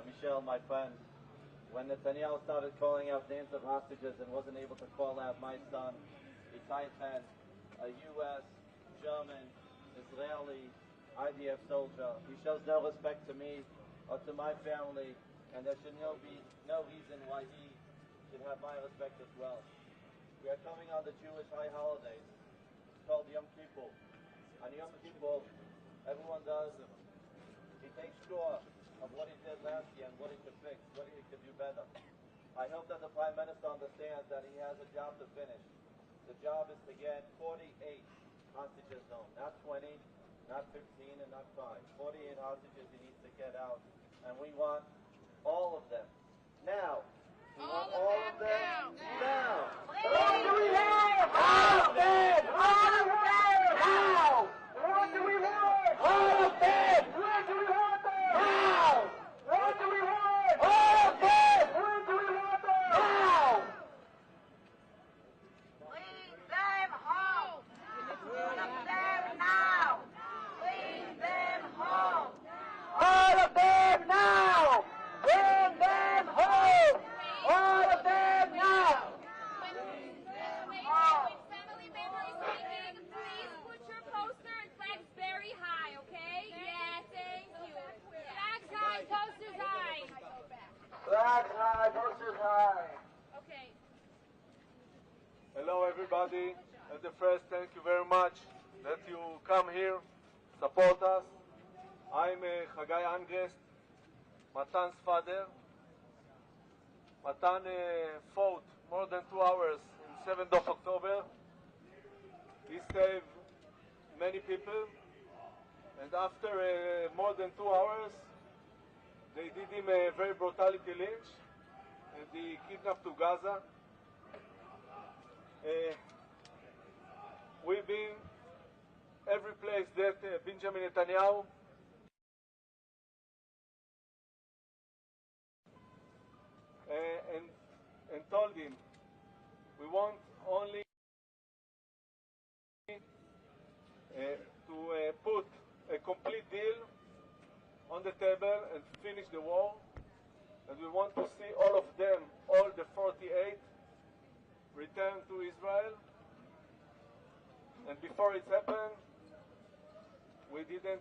Michelle, my friend, when Netanyahu started calling out names of hostages and wasn't able to call out my son, Itai Chen, a U.S., German, Israeli, IDF soldier, he shows no respect to me or to my family, and there should be no reason why he should have my respect as well. We are coming on the Jewish high holidays. It's called Yom Kippur. On Yom Kippur, everyone does, he takes score of what he did last year and what he could fix, what he could do better. I hope that the Prime Minister understands that he has a job to finish. The job is to get 48 hostages home, not 20, not 15, and not 5. 48 hostages he needs to get out, and we want all of them. Now. We want all of them now. What do we want? All of them! All of them now! What do we want? All of them! When do we want them? Now! What do we want? All of them! When do we want them? Now! Leave them home! All of them now! Leave them home! All of them now! Bring them home! All of them now! When family members speaking, please put your poster and flags very high, okay? Yeah, thank you. Flags high, posters high. Flags high, posters high. Okay. Hello everybody. At the first, thank you very much that you come here, support us. I'm Chagai Angrest, Matan's father. Matan fought more than 2 hours in 7th of October. He saved many people, and after more than 2 hours, they did him a very brutality lynch, and he kidnapped to Gaza. We've been every place that Benjamin Netanyahu and told him, we want only to put a complete deal on the table and finish the war, and we want to see all of them, all the 48, return to Israel. And before it happened, we didn't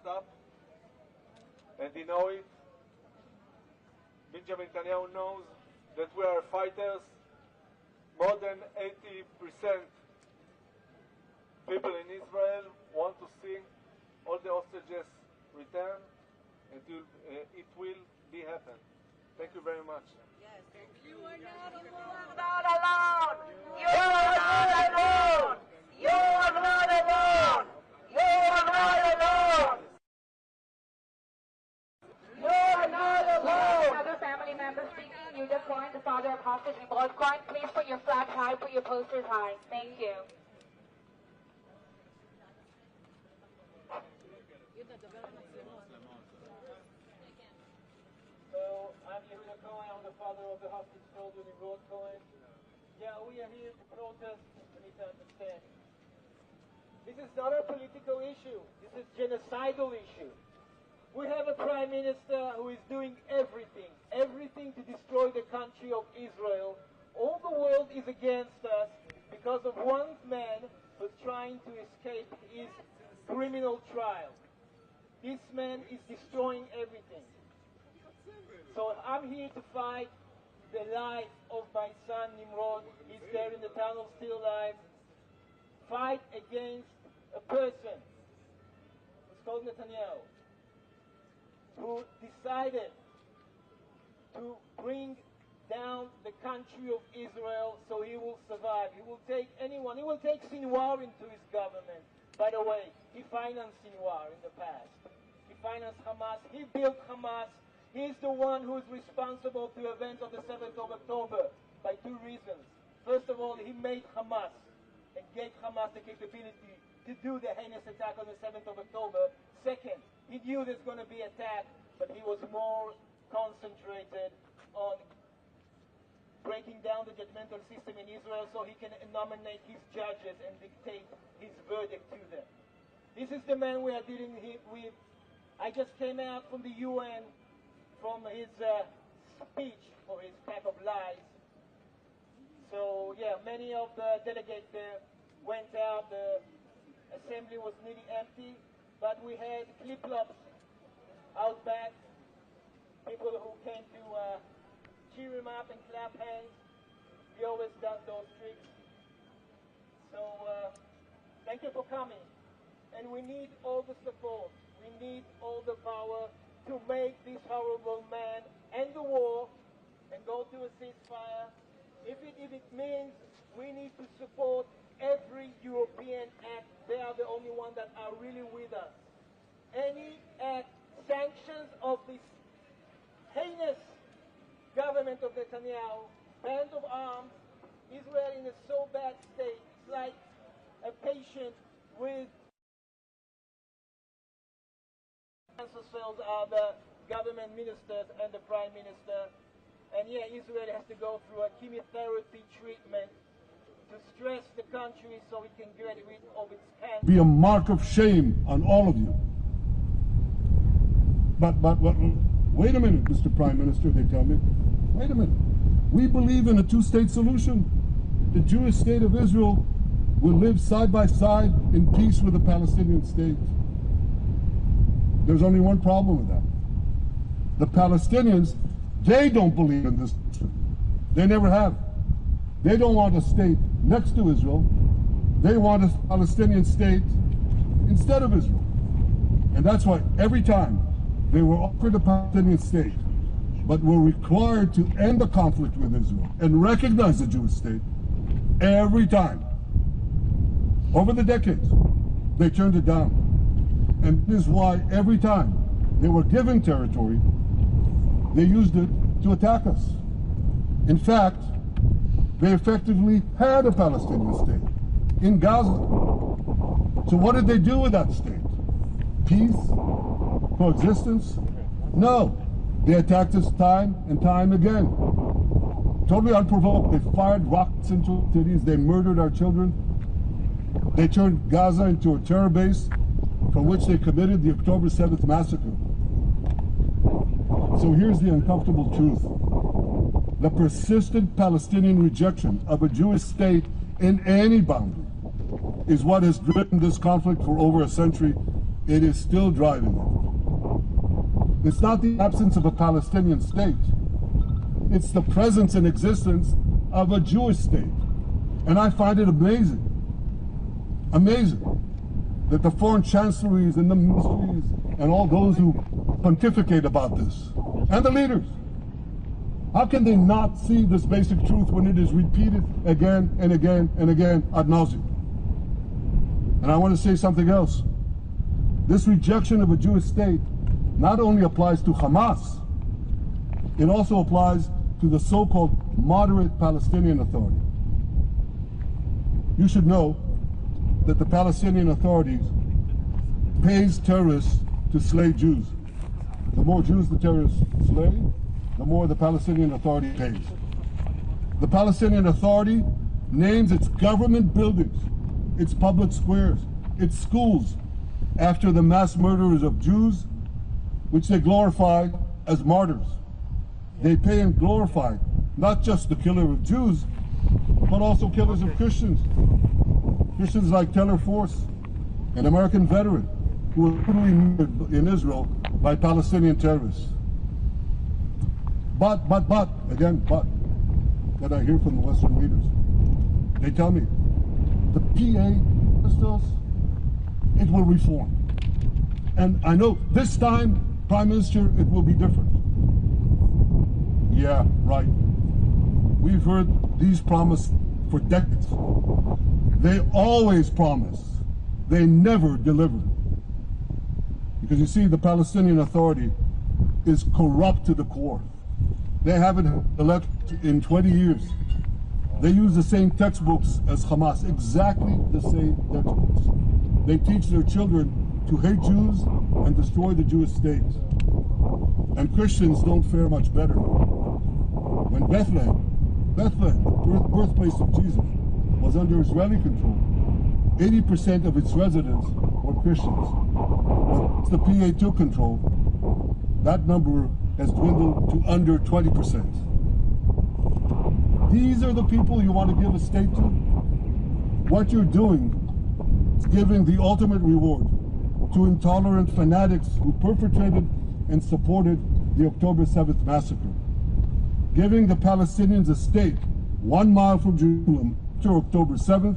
stop, and he knows it. Benjamin Netanyahu knows that we are fighters. More than 80% people in Israel want to see all the hostages return, and it will be happen. Thank you very much. Yes, thank you. You are not alone. You are not alone. You are not alone. You are not alone. You are not alone. Another family member speaking. You just joined the father of hostage involved crime. Please put your flags high, put your posters high. Thank you. So I'm Yehuda Cohen, I'm the father of the hostage children in Road Cohen. Yeah, we are here to protest. You need to understand. This is not a political issue. This is a genocidal issue. We have a prime minister who is doing everything to destroy the country of Israel. All the world is against us because of one man who's trying to escape his criminal trial. This man is destroying everything. So I'm here to fight the life of my son Nimrod. He's there in the tunnel, still alive. Fight against a person. It's called Netanyahu, who decided to bring down the country of Israel so he will survive. He will take anyone. He will take Sinwar into his government. By the way, he financed Sinwar in the past. He financed Hamas. He built Hamas. He's the one who is responsible for the events of the 7th of October by 2 reasons. First of all, he made Hamas and gave Hamas the capability to do the heinous attack on the 7th of October. Second, he knew there's going to be attack, but he was more concentrated on breaking down the judgmental system in Israel so he can nominate his judges and dictate his verdict to them. This is the man we are dealing with. I just came out from the UN from his speech for his pack of lies. So yeah, many of the delegates there went out. The assembly was nearly empty, but we had flip-flops out back. People who came to cheer him up and clap hands. He always does those tricks. So thank you for coming. And we need all the support. We need all the power to make this horrible man end the war and go to a ceasefire. If it means we need to support every European act, they are the only ones that are really with us. Any act, sanctions of this heinous government of Netanyahu, band of arms, Israel in a so bad state. It's like a patient with cancer cells are the government ministers and the Prime Minister. And yeah, Israel has to go through a chemotherapy treatment to stress the country so it can get rid of its cancer. Be a mark of shame on all of you. But wait a minute, Mr. Prime Minister, they tell me. Wait a minute. We believe in a two-state solution. The Jewish state of Israel will live side by side in peace with the Palestinian state. There's only one problem with that. The Palestinians, they don't believe in this. They never have. They don't want a state next to Israel. They want a Palestinian state instead of Israel. And that's why every time they were offered a Palestinian state, but were required to end the conflict with Israel and recognize the Jewish state, every time, over the decades, they turned it down. And this is why every time they were given territory, they used it to attack us. In fact, they effectively had a Palestinian state in Gaza. So what did they do with that state? Peace? Coexistence? No. They attacked us time and time again. Totally unprovoked. They fired rockets into cities. They murdered our children. They turned Gaza into a terror base from which they committed the October 7th massacre. So here's the uncomfortable truth. The persistent Palestinian rejection of a Jewish state in any boundary is what has driven this conflict for over a century. It is still driving it. It's not the absence of a Palestinian state. It's the presence and existence of a Jewish state. And I find it amazing that the foreign chancelleries and the ministries and all those who pontificate about this, and the leaders, how can they not see this basic truth when it is repeated again and again and again ad nauseum? And I want to say something else. This rejection of a Jewish state not only applies to Hamas, it also applies to the so-called moderate Palestinian Authority. You should know that the Palestinian authorities pays terrorists to slay Jews. The more Jews the terrorists slay, the more the Palestinian Authority pays. The Palestinian Authority names its government buildings, its public squares, its schools, after the mass murderers of Jews, which they glorify as martyrs. They pay and glorify not just the killer of Jews, but also killers of Christians. Christians like Taylor Force, an American veteran who was brutally murdered in Israel by Palestinian terrorists. But, that I hear from the Western leaders. They tell me, the PA crystals, it will reform. And I know this time, Prime Minister, it will be different. Yeah, right. We've heard these promises for decades. They always promise. They never deliver. Because you see, the Palestinian Authority is corrupt to the core. They haven't elected in 20 years. They use the same textbooks as Hamas, exactly the same textbooks. They teach their children to hate Jews and destroy the Jewish state. And Christians don't fare much better. When Bethlehem, the birthplace of Jesus, was under Israeli control, 80% of its residents were Christians. But the PA2 control, that number has dwindled to under 20%. These are the people you want to give a state to? What you're doing is giving the ultimate reward to intolerant fanatics who perpetrated and supported the October 7th massacre. Giving the Palestinians a state 1 mile from Jerusalem after October 7th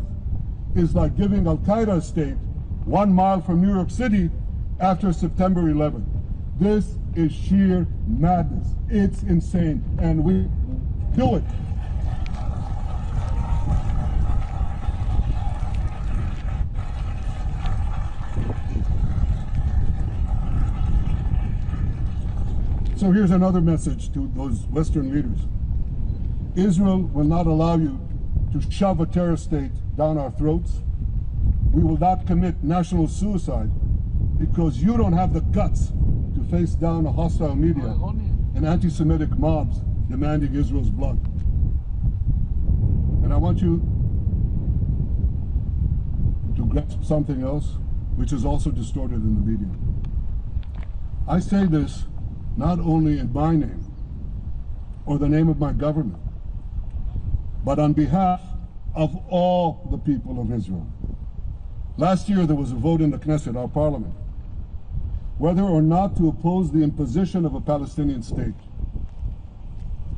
is like giving Al-Qaeda a state 1 mile from New York City after September 11th. This is sheer madness. It's insane, and we do it. So here's another message to those Western leaders. Israel will not allow you to shove a terror state down our throats. We will not commit national suicide because you don't have the guts to face down a hostile media and anti-Semitic mobs demanding Israel's blood. And I want you to grasp something else which is also distorted in the media. I say this not only in my name or the name of my government, but on behalf of all the people of Israel. Last year there was a vote in the Knesset, our parliament, whether or not to oppose the imposition of a Palestinian state.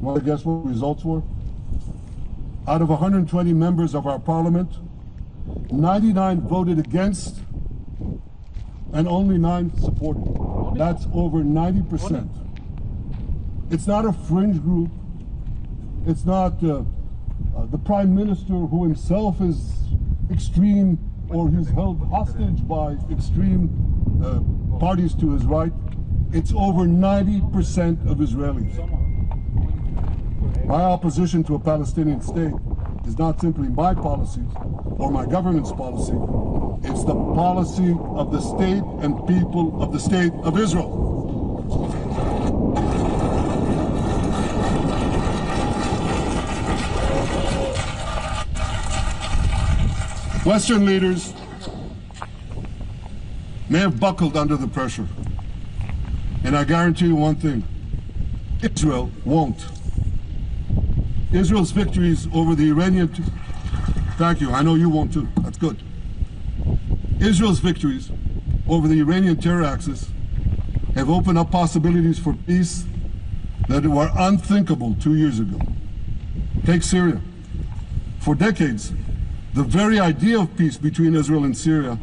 Want to guess what the results were? Out of 120 members of our parliament, 99 voted against and only 9 supported. That's over 90%. It's not a fringe group. It's not the Prime Minister who himself is extreme or he's held hostage by extreme parties to his right. It's over 90% of Israelis. My opposition to a Palestinian state is not simply my policies or my government's policy. It's the policy of the state and people of the state of Israel. Western leaders may have buckled under the pressure. And I guarantee you one thing, Israel won't. Israel's victories over the Iranian... Thank you, I know you won't too, that's good. Israel's victories over the Iranian terror axis have opened up possibilities for peace that were unthinkable 2 years ago. Take Syria. For decades, the very idea of peace between Israel and Syria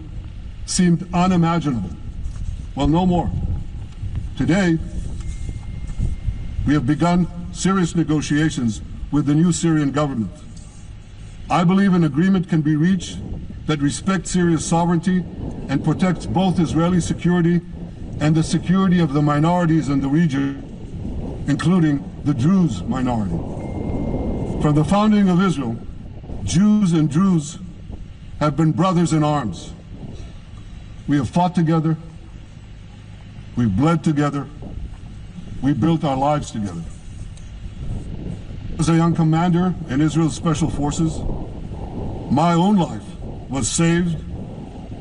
seemed unimaginable. Well, no more. Today, we have begun serious negotiations with the new Syrian government. I believe an agreement can be reached that respects Syria's sovereignty and protects both Israeli security and the security of the minorities in the region, including the Druze minority. From the founding of Israel, Jews and Druze have been brothers in arms. We have fought together, we've bled together, we built our lives together. As a young commander in Israel's Special Forces, my own life was saved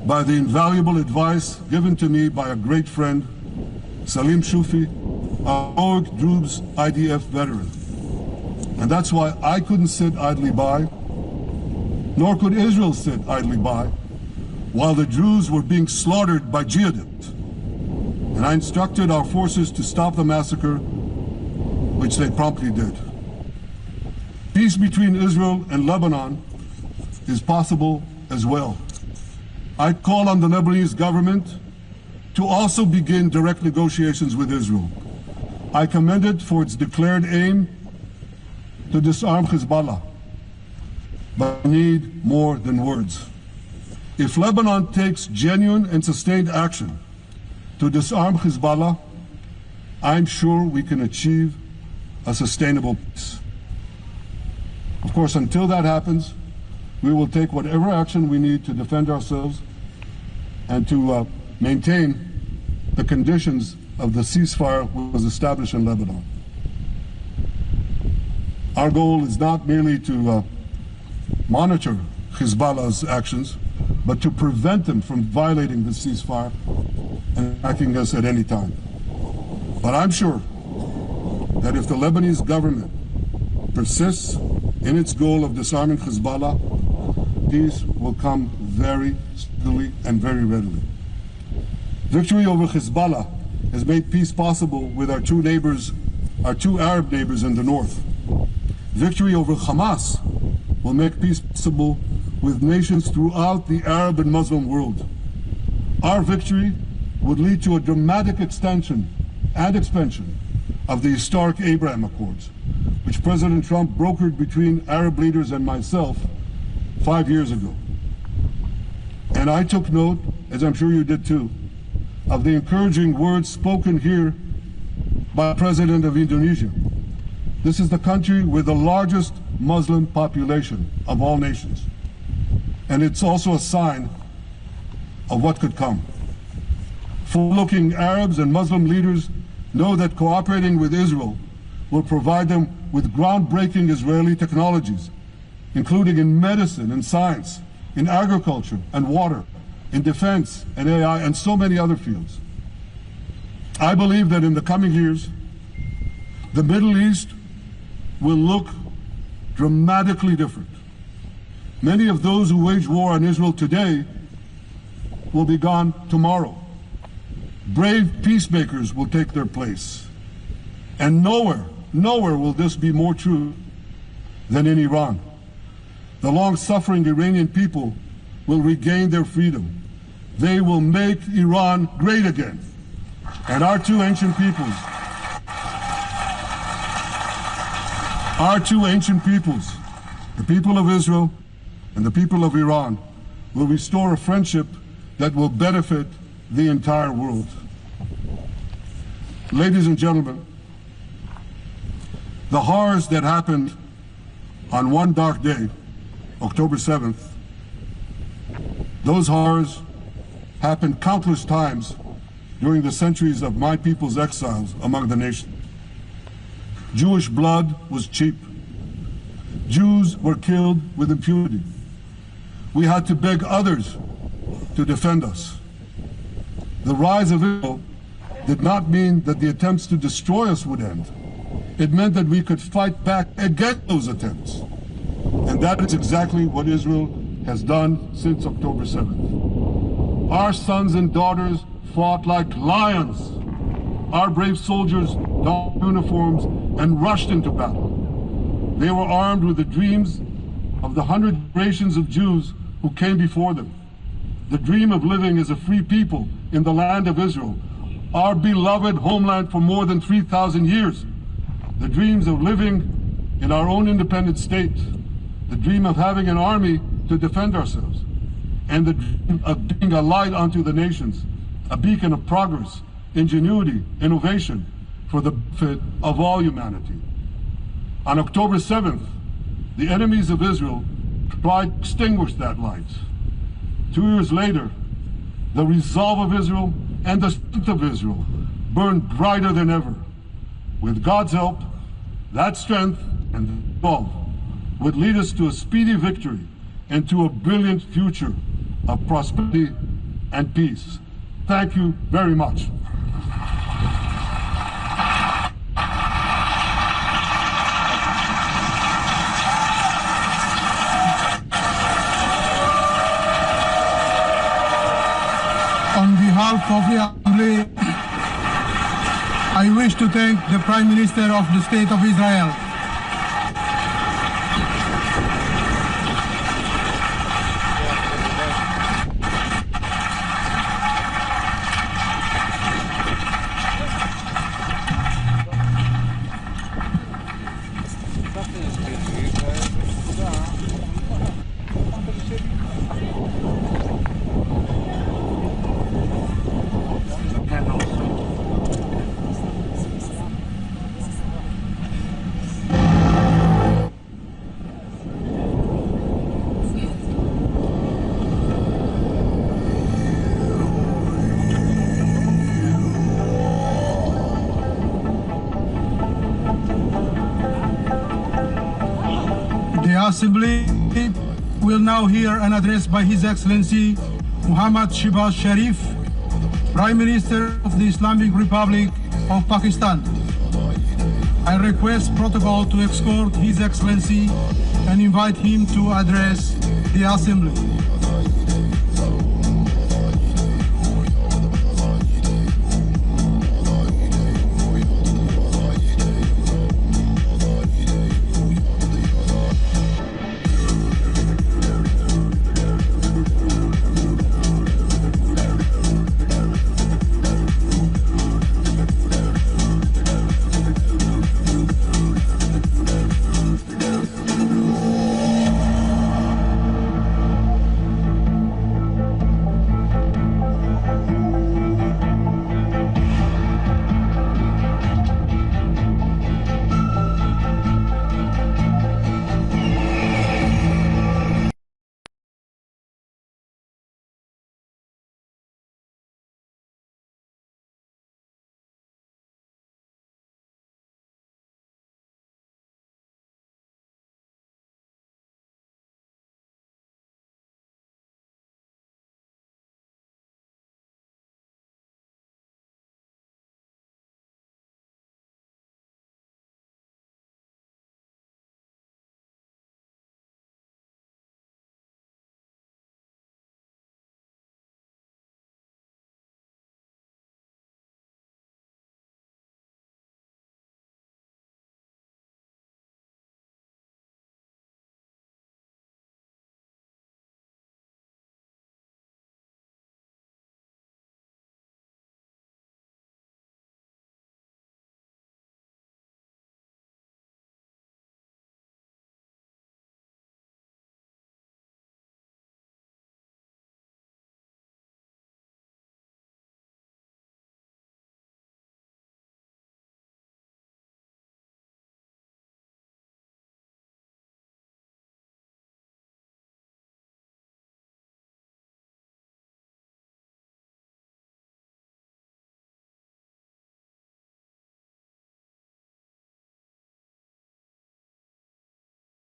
by the invaluable advice given to me by a great friend, Salim Shufi, a heroic Druze IDF veteran. And that's why I couldn't sit idly by, nor could Israel sit idly by, while the Druze were being slaughtered by jihadists. And I instructed our forces to stop the massacre, which they promptly did. Peace between Israel and Lebanon is possible as well. I call on the Lebanese government to also begin direct negotiations with Israel. I commend it for its declared aim to disarm Hezbollah, but we need more than words. If Lebanon takes genuine and sustained action to disarm Hezbollah, I'm sure we can achieve a sustainable peace. Of course, until that happens, we will take whatever action we need to defend ourselves and to maintain the conditions of the ceasefire which was established in Lebanon. Our goal is not merely to monitor Hezbollah's actions, but to prevent them from violating the ceasefire and attacking us at any time. But I'm sure that if the Lebanese government persists in its goal of disarming Hezbollah, peace will come very speedily and very readily. Victory over Hezbollah has made peace possible with our two Arab neighbors in the north. Victory over Hamas will make peace possible with nations throughout the Arab and Muslim world. Our victory would lead to a dramatic extension and expansion of the historic Abraham Accords, which President Trump brokered between Arab leaders and myself 5 years ago. And I took note, as I'm sure you did too, of the encouraging words spoken here by the President of Indonesia. This is the country with the largest Muslim population of all nations. And it's also a sign of what could come. Forward-looking Arabs and Muslim leaders know that cooperating with Israel will provide them with groundbreaking Israeli technologies, including in medicine and science, in agriculture and water, in defense and AI, and so many other fields. I believe that in the coming years, the Middle East will look dramatically different. Many of those who wage war on Israel today will be gone tomorrow. Brave peacemakers will take their place. And nowhere will this be more true than in Iran. The long-suffering Iranian people will regain their freedom. They will make Iran great again. And our two ancient peoples, the people of Israel and the people of Iran, will restore a friendship that will benefit the entire world. Ladies and gentlemen, the horrors that happened on one dark day, October 7th, those horrors happened countless times during the centuries of my people's exiles among the nations. Jewish blood was cheap. Jews were killed with impunity. We had to beg others to defend us. The rise of Israel did not mean that the attempts to destroy us would end. It meant that we could fight back against those attempts. And that is exactly what Israel has done since October 7th. Our sons and daughters fought like lions. Our brave soldiers donned uniforms and rushed into battle. They were armed with the dreams of the 100 generations of Jews who came before them. The dream of living as a free people in the land of Israel, our beloved homeland for more than 3,000 years. The dreams of living in our own independent state. The dream of having an army to defend ourselves. And the dream of being a light unto the nations, a beacon of progress, ingenuity, innovation for the benefit of all humanity. On October 7th, the enemies of Israel tried to extinguish that light. 2 years later, the resolve of Israel and the strength of Israel burned brighter than ever. With God's help, that strength and resolve would lead us to a speedy victory and to a brilliant future of prosperity and peace. Thank you very much. On behalf of the Assembly, I wish to thank the Prime Minister of the State of Israel. The Assembly will now hear an address by His Excellency Muhammad Shehbaz Sharif, Prime Minister of the Islamic Republic of Pakistan. I request protocol to escort His Excellency and invite him to address the Assembly.